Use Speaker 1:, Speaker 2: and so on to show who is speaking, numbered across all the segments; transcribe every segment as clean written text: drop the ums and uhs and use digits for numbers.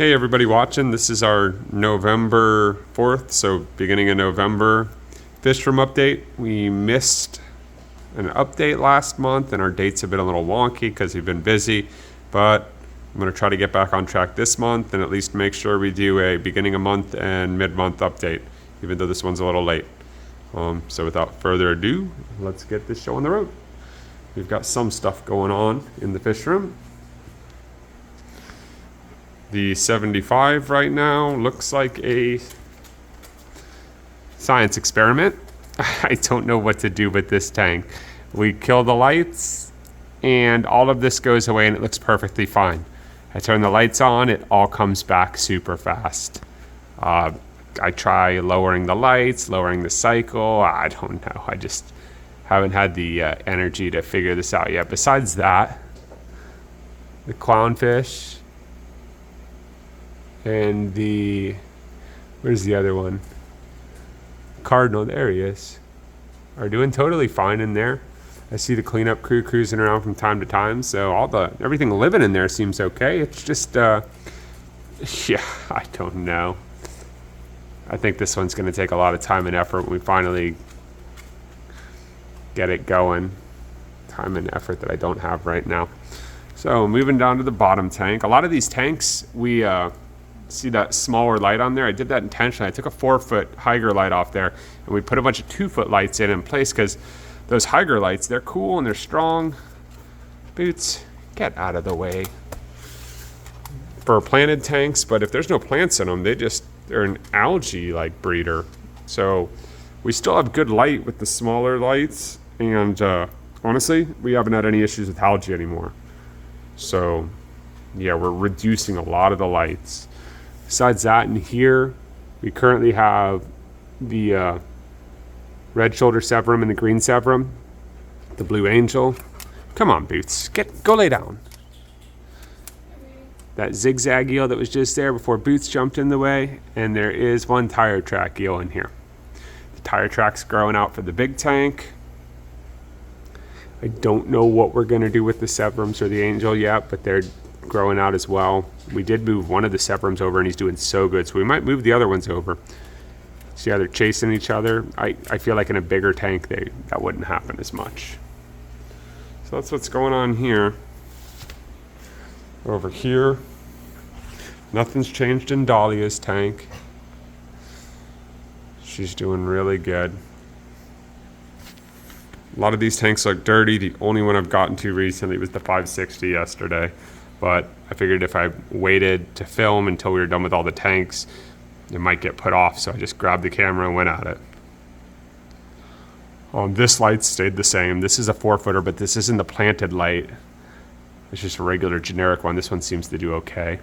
Speaker 1: Hey everybody watching, this is our November 4th, so beginning of November fish room update. We missed an update last month and our dates have been a little wonky because we've been busy, but I'm going to try to get back on track this month and at least make sure we do a beginning of month and mid-month update, even though this one's a little late. So without further ado, let's get this show on the road. We've got some stuff going on in the fish room. The 75 right now looks like a science experiment. I don't know what to do with this tank. We kill the lights and all of this goes away and it looks perfectly fine. I turn the lights on, it all comes back super fast. I try lowering the lights, lowering the cycle. I don't know. I just haven't had the energy to figure this out yet. Besides that, the clownfish and where's the other one? Cardinal, there he is. Are doing totally fine in there. I see the cleanup crew cruising around from time to time, so everything living in there seems okay. It's just, yeah, I don't know. I think this one's gonna take a lot of time and effort when we finally get it going. Time and effort that I don't have right now. So moving down to the bottom tank. A lot of these tanks, we see that smaller light on there. I did that intentionally. I took a 4-foot Haiger light off there and we put a bunch of 2-foot lights in place because those Haiger lights, they're cool and they're strong. Boots, get out of the way. For planted tanks, but if there's no plants in them, they're an algae like breeder. So we still have good light with the smaller lights, and honestly, we haven't had any issues with algae anymore. So yeah, we're reducing a lot of the lights. Besides that, in here, we currently have the red shoulder severum and the green severum, the blue angel. Come on, Boots, go lay down. That zigzag eel that was just there before Boots jumped in the way, and there is one tire track eel in here. The tire track's growing out for the big tank. I don't know what we're gonna do with the severums or the angel yet, but they're growing out as well. We did move one of the severums over and he's doing so good, so we might move the other ones over. See how they're chasing each other? I feel like in a bigger tank that wouldn't happen as much. So that's what's going on here. Over here, nothing's changed in Dalia's tank. She's doing really good. A lot of these tanks look dirty. The only one I've gotten to recently was the 560 yesterday. But I figured if I waited to film until we were done with all the tanks, it might get put off. So I just grabbed the camera and went at it. This light stayed the same. This is a 4-footer, but this isn't the planted light. It's just a regular generic one. This one seems to do okay.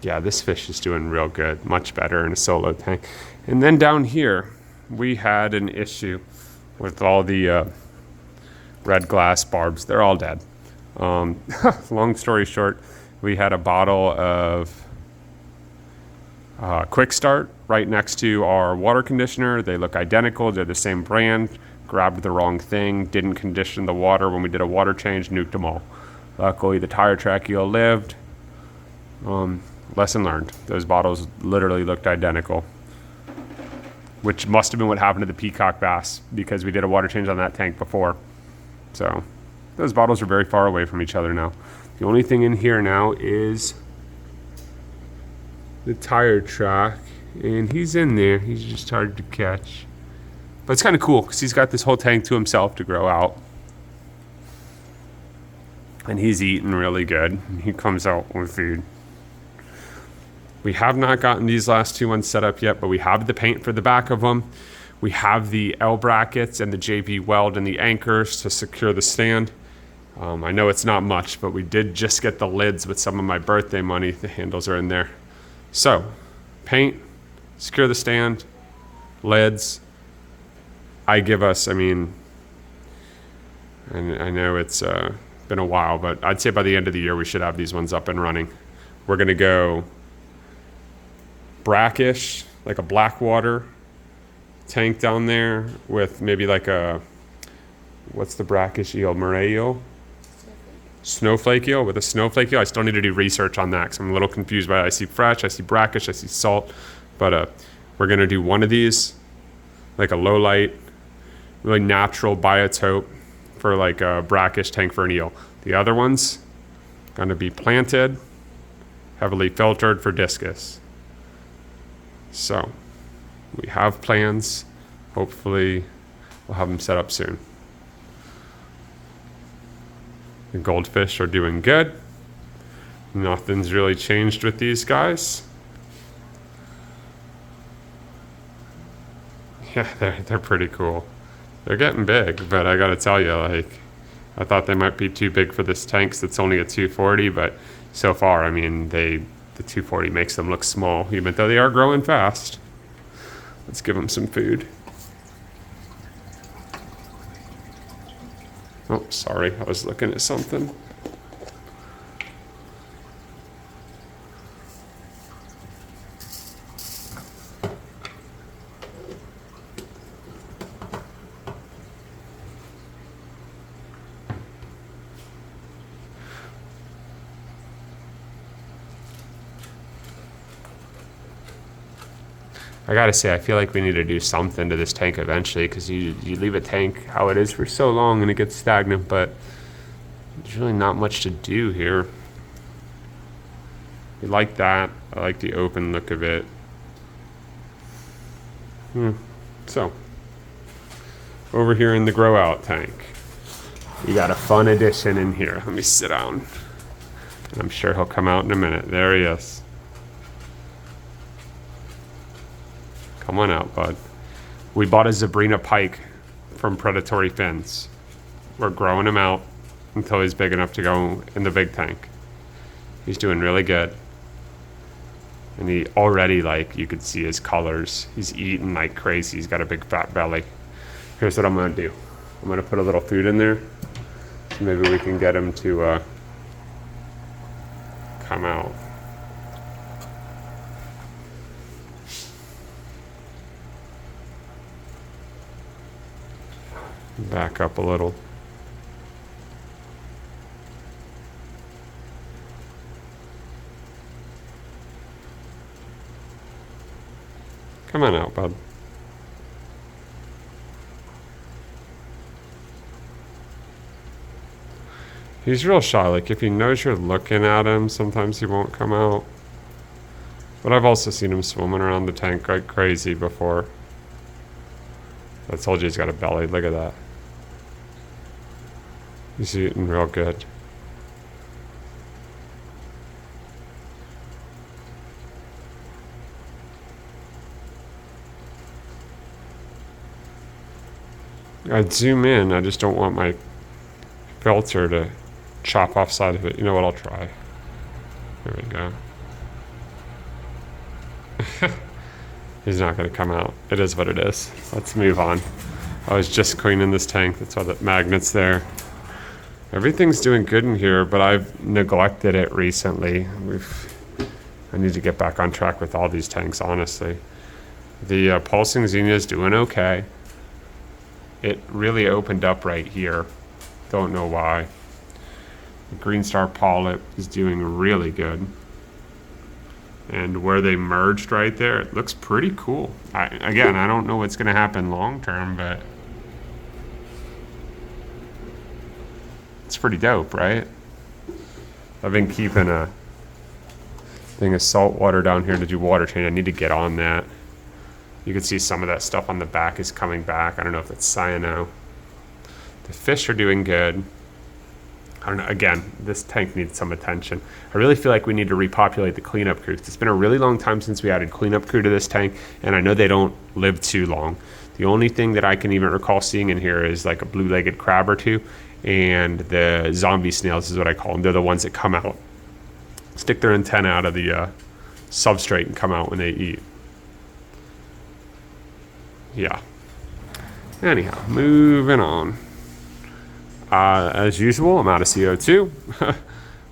Speaker 1: Yeah, this fish is doing real good. Much better in a solo tank. And then down here, we had an issue with all the red glass barbs. They're all dead. Long story short, we had a bottle of Quick Start right next to our water conditioner. They look identical. They're the same brand. Grabbed the wrong thing. Didn't condition the water when we did a water change. Nuked them all. Luckily, the tire track eel lived. Lesson learned. Those bottles literally looked identical, which must have been what happened to the peacock bass because we did a water change on that tank before. So those bottles are very far away from each other now. The only thing in here now is the tire track, and he's in there. He's just hard to catch. But it's kind of cool because he's got this whole tank to himself to grow out. And he's eating really good. He comes out with food. We have not gotten these last two ones set up yet, but we have the paint for the back of them. We have the L brackets and the JB weld and the anchors to secure the stand. I know it's not much, but we did just get the lids with some of my birthday money. The handles are in there. So, paint, secure the stand, lids. I mean, I know it's been a while, but I'd say by the end of the year we should have these ones up and running. We're gonna go brackish, like a black water tank down there with maybe like a what's the brackish eel? Moray eel? Snowflake eel with a snowflake eel. I still need to do research on that because I'm a little confused by it. I see fresh, I see brackish, I see salt, but we're gonna do one of these, like a low light, really natural biotope for like a brackish tank for an eel. The other one's gonna be planted, heavily filtered for discus. So we have plans. Hopefully we'll have them set up soon. The goldfish are doing good. Nothing's really changed with these guys. Yeah, they're pretty cool. They're getting big, but I gotta tell you, like, I thought they might be too big for this tank 'cause it's only a 240, but so far, I mean, the 240 makes them look small, even though they are growing fast. Let's give them some food. Oh, sorry, I was looking at something. I gotta say, I feel like we need to do something to this tank eventually, because you leave a tank how it is for so long and it gets stagnant, but there's really not much to do here. We like that. I like the open look of it. So, over here in the grow out tank, we got a fun addition in here. Let me sit down. I'm sure he'll come out in a minute. There he is. Come on out, bud. We bought a Zabrina pike from Predatory Fins. We're growing him out until he's big enough to go in the big tank. He's doing really good. And he already, like, you could see his colors. He's eating like crazy. He's got a big fat belly. Here's what I'm gonna do. I'm gonna put a little food in there. So maybe we can get him to come out. Back up a little. Come on out, bud. He's real shy. Like, if he knows you're looking at him, sometimes he won't come out. But I've also seen him swimming around the tank like crazy before. I told you he's got a belly. Look at that. He's eating real good. I'd zoom in. I just don't want my filter to chop off side of it. You know what? I'll try. There we go. He's not going to come out. It is what it is. Let's move on. I was just cleaning this tank. That's why the magnet's there. Everything's doing good in here, but I've neglected it recently. I need to get back on track with all these tanks, honestly. The pulsing zinnia is doing okay. It really opened up right here. Don't know why. The green star polyp is doing really good. And where they merged right there, it looks pretty cool. Again, I don't know what's going to happen long term, but it's pretty dope, right? I've been keeping a thing of salt water down here to do water change. I need to get on that. You can see some of that stuff on the back is coming back. I don't know if it's cyano. The fish are doing good. I don't know. Again, this tank needs some attention. I really feel like we need to repopulate the cleanup crew. It's been a really long time since we added cleanup crew to this tank, and I know they don't live too long. The only thing that I can even recall seeing in here is like a blue-legged crab or two, and the zombie snails is what I call them. They're the ones that come out, stick their antenna out of the substrate and come out when they eat. Yeah. Anyhow, moving on. As usual, I'm out of CO2,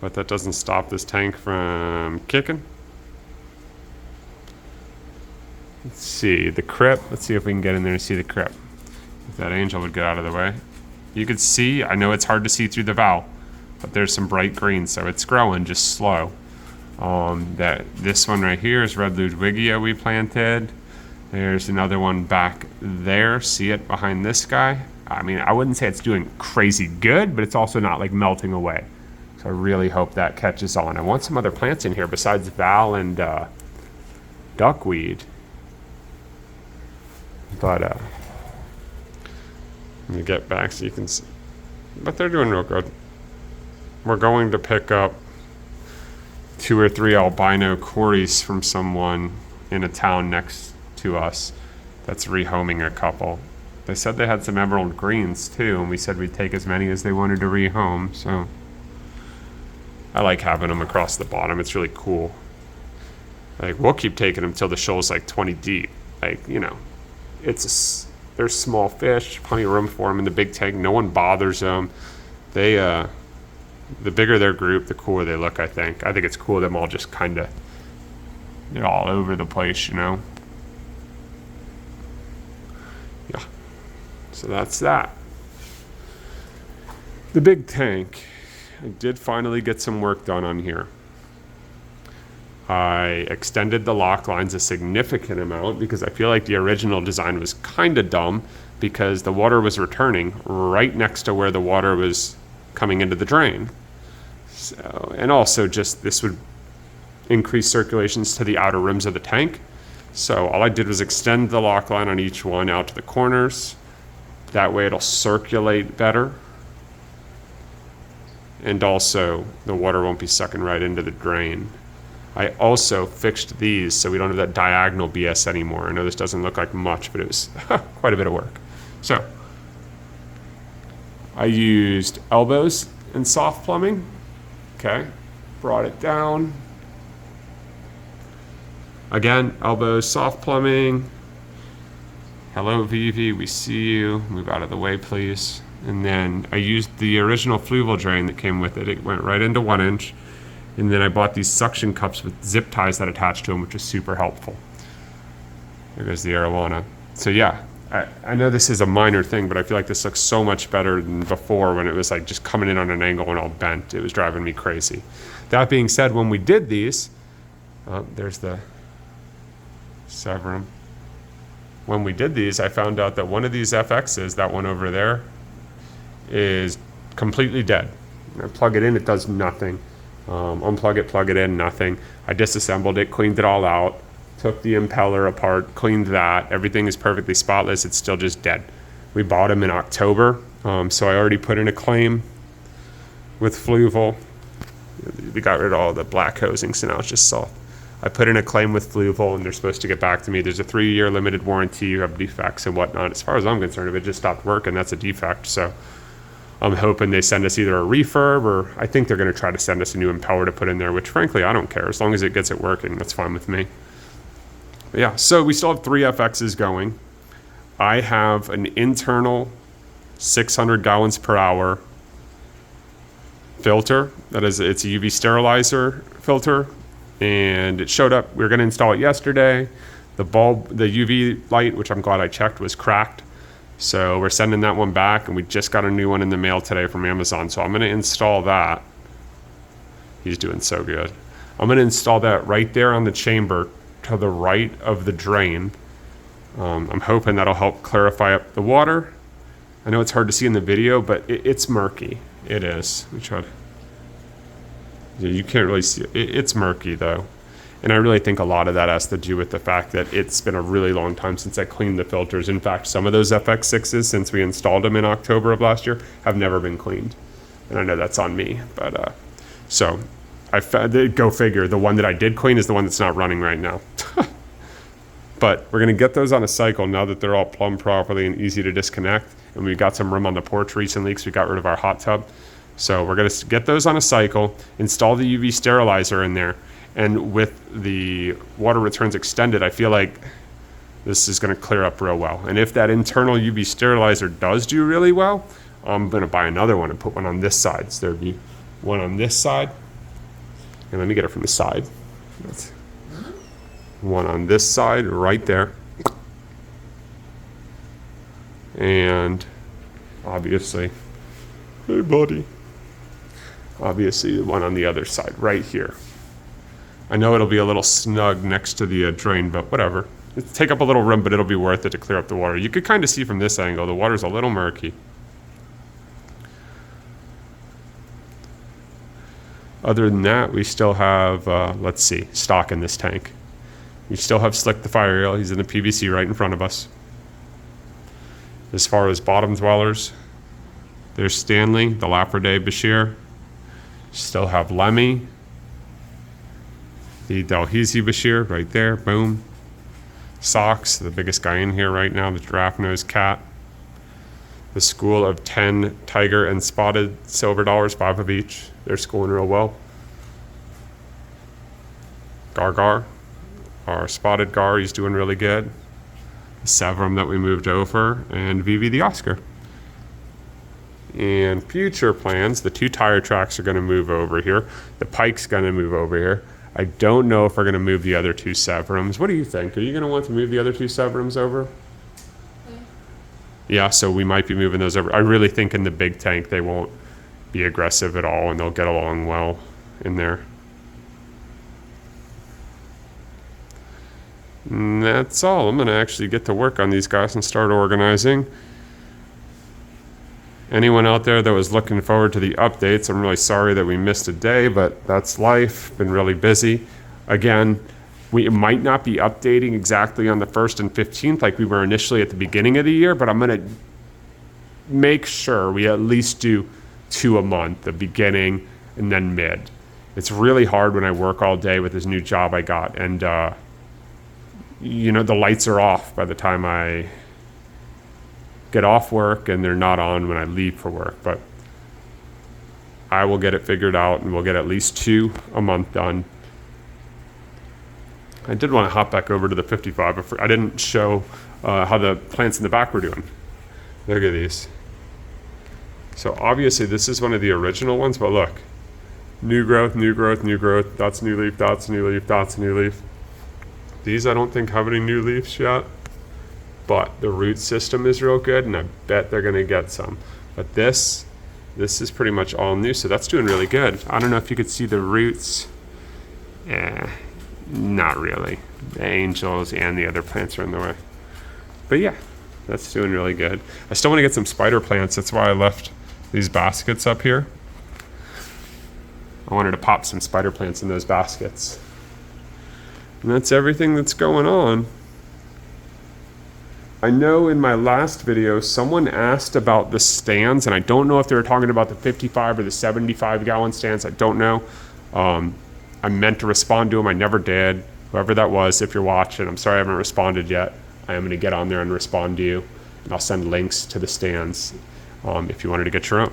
Speaker 1: but that doesn't stop this tank from kicking. Let's see, the crypt. Let's see if we can get in there and see the crypt. If that angel would get out of the way. You could see, I know it's hard to see through the valve, but there's some bright green, so it's growing just slow. This one right here is red Ludwigia we planted. There's another one back there. See it behind this guy? I mean, I wouldn't say it's doing crazy good, but it's also not like melting away. So I really hope that catches on. I want some other plants in here besides Val and duckweed. But let me get back so you can see. But they're doing real good. We're going to pick up 2 or 3 albino corys from someone in a town next to us that's rehoming a couple. They said they had some emerald greens too, and we said we'd take as many as they wanted to rehome. So I like having them across the bottom. It's really cool. Like, we'll keep taking them till the shoal's like 20 deep. Like, you know, they're small fish, plenty of room for them in the big tank. No one bothers them. They the bigger their group, the cooler they look, I think. I think it's cool them all just kind of, they're all over the place, you know? Yeah. So that's that. The big tank. I did finally get some work done on here. I extended the lock lines a significant amount because I feel like the original design was kind of dumb because the water was returning right next to where the water was coming into the drain. So, and also just this would increase circulations to the outer rims of the tank. So all I did was extend the lock line on each one out to the corners. That way it'll circulate better. And also the water won't be sucking right into the drain. I also fixed these so we don't have that diagonal BS anymore. I know this doesn't look like much, but it was quite a bit of work. So I used elbows and soft plumbing. Okay, brought it down. Again, elbows, soft plumbing. Hello, Vivi, we see you. Move out of the way, please. And then I used the original fluval drain that came with it. It went right into 1 inch. And then I bought these suction cups with zip ties that attach to them, which is super helpful. There goes the arowana. So yeah, I know this is a minor thing, but I feel like this looks so much better than before when it was like just coming in on an angle and all bent. It was driving me crazy. That being said, when we did these, there's the Severum. When we did these, I found out that one of these FXs, that one over there, is completely dead. I plug it in, it does nothing. Unplug it, plug it in, nothing. I disassembled it, cleaned it all out, took the impeller apart, cleaned that. Everything is perfectly spotless. It's still just dead. We bought them in October, so I already put in a claim with Fluval. We got rid of all the black hosing, so now it's just soft. I put in a claim with Fluval, and they're supposed to get back to me. There's a 3-year limited warranty. You have defects and whatnot. As far as I'm concerned, if it just stopped working, that's a defect. So I'm hoping they send us either a refurb, or I think they're going to try to send us a new impeller to put in there, which frankly, I don't care. As long as it gets it working, that's fine with me. But yeah, so we still have 3 FXs going. I have an internal 600 gallons per hour filter. That is, it's a UV sterilizer filter. And it showed up. We were going to install it yesterday. The bulb, the UV light, which I'm glad I checked, was cracked. So we're sending that one back, and we just got a new one in the mail today from Amazon. So I'm going to install that. He's doing so good. I'm going to install that right there on the chamber to the right of the drain. I'm hoping that'll help clarify up the water. I know it's hard to see in the video, but it's murky. It is. Let me try to... Yeah, you can't really see it. It's murky though. And I really think a lot of that has to do with the fact that it's been a really long time since I cleaned the filters. In fact, some of those FX6s, since we installed them in October of last year, have never been cleaned. And I know that's on me, but so I found, go figure, the one that I did clean is the one that's not running right now. But we're gonna get those on a cycle now that they're all plumbed properly and easy to disconnect. And we got some room on the porch recently because we got rid of our hot tub. So we're going to get those on a cycle, install the UV sterilizer in there, and with the water returns extended, I feel like this is going to clear up real well. And if that internal UV sterilizer does do really well, I'm going to buy another one and put one on this side. So there'd be one on this side. And let me get it from the side. That's one on this side right there. And obviously. Hey, buddy. Obviously, the one on the other side, right here. I know it'll be a little snug next to the drain, but whatever. It'll take up a little room, but it'll be worth it to clear up the water. You could kind of see from this angle, the water's a little murky. Other than that, we still have, let's see, stock in this tank. We still have Slick the fire eel. He's in the PVC right in front of us. As far as bottom dwellers, there's Stanley, the Lapredae Bashir. Still have Lemmy, the Dalhousie Bashir right there, boom. Socks, the biggest guy in here right now, the giraffe-nosed cat. The school of 10 tiger and spotted silver dollars, 5 of each. They're schooling real well. Gar, our spotted gar, he's doing really good. The Severum that we moved over, and Vivi the Oscar. And future plans, the 2 tire tracks are going to move over here. The pike's going to move over here. I don't know if we're going to move the other 2 Severums. What do you think? Are you going to want to move the other 2 Severums over? Yeah, so we might be moving those over. I really think in the big tank they won't be aggressive at all and they'll get along well in there. And that's all. I'm going to actually get to work on these guys and start organizing. Anyone out there that was looking forward to the updates, I'm really sorry that we missed a day, but that's life. Been really busy. Again, we might not be updating exactly on the 1st and 15th like we were initially at the beginning of the year, but I'm going to make sure we at least do 2 a month, the beginning and then mid. It's really hard when I work all day with this new job I got, and you know, the lights are off by the time I get off work and they're not on when I leave for work, but I will get it figured out and we'll get at least 2 a month done. I did want to hop back over to the 55, but I didn't show how the plants in the back were doing. Look at these. So obviously this is one of the original ones, but look, new growth, new growth, new growth, that's new leaf, that's new leaf, that's new leaf. These I don't think have any new leaves yet, but the root system is real good and I bet they're gonna get some. But this is pretty much all new, so that's doing really good. I don't know if you could see the roots. Not really. The angels and the other plants are in the way. But yeah, that's doing really good. I still want to get some spider plants. That's why I left these baskets up here. I wanted to pop some spider plants in those baskets. And that's everything that's going on. I know in my last video, someone asked about the stands, and I don't know if they were talking about the 55 or the 75 gallon stands. I don't know. I meant to respond to them. I never did. Whoever that was, if you're watching, I'm sorry I haven't responded yet. I am going to get on there and respond to you. And I'll send links to the stands if you wanted to get your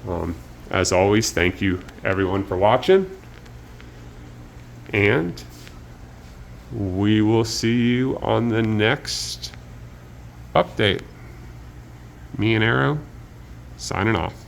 Speaker 1: own. As always, thank you everyone for watching. And we will see you on the next update. Me and Arrow, signing off.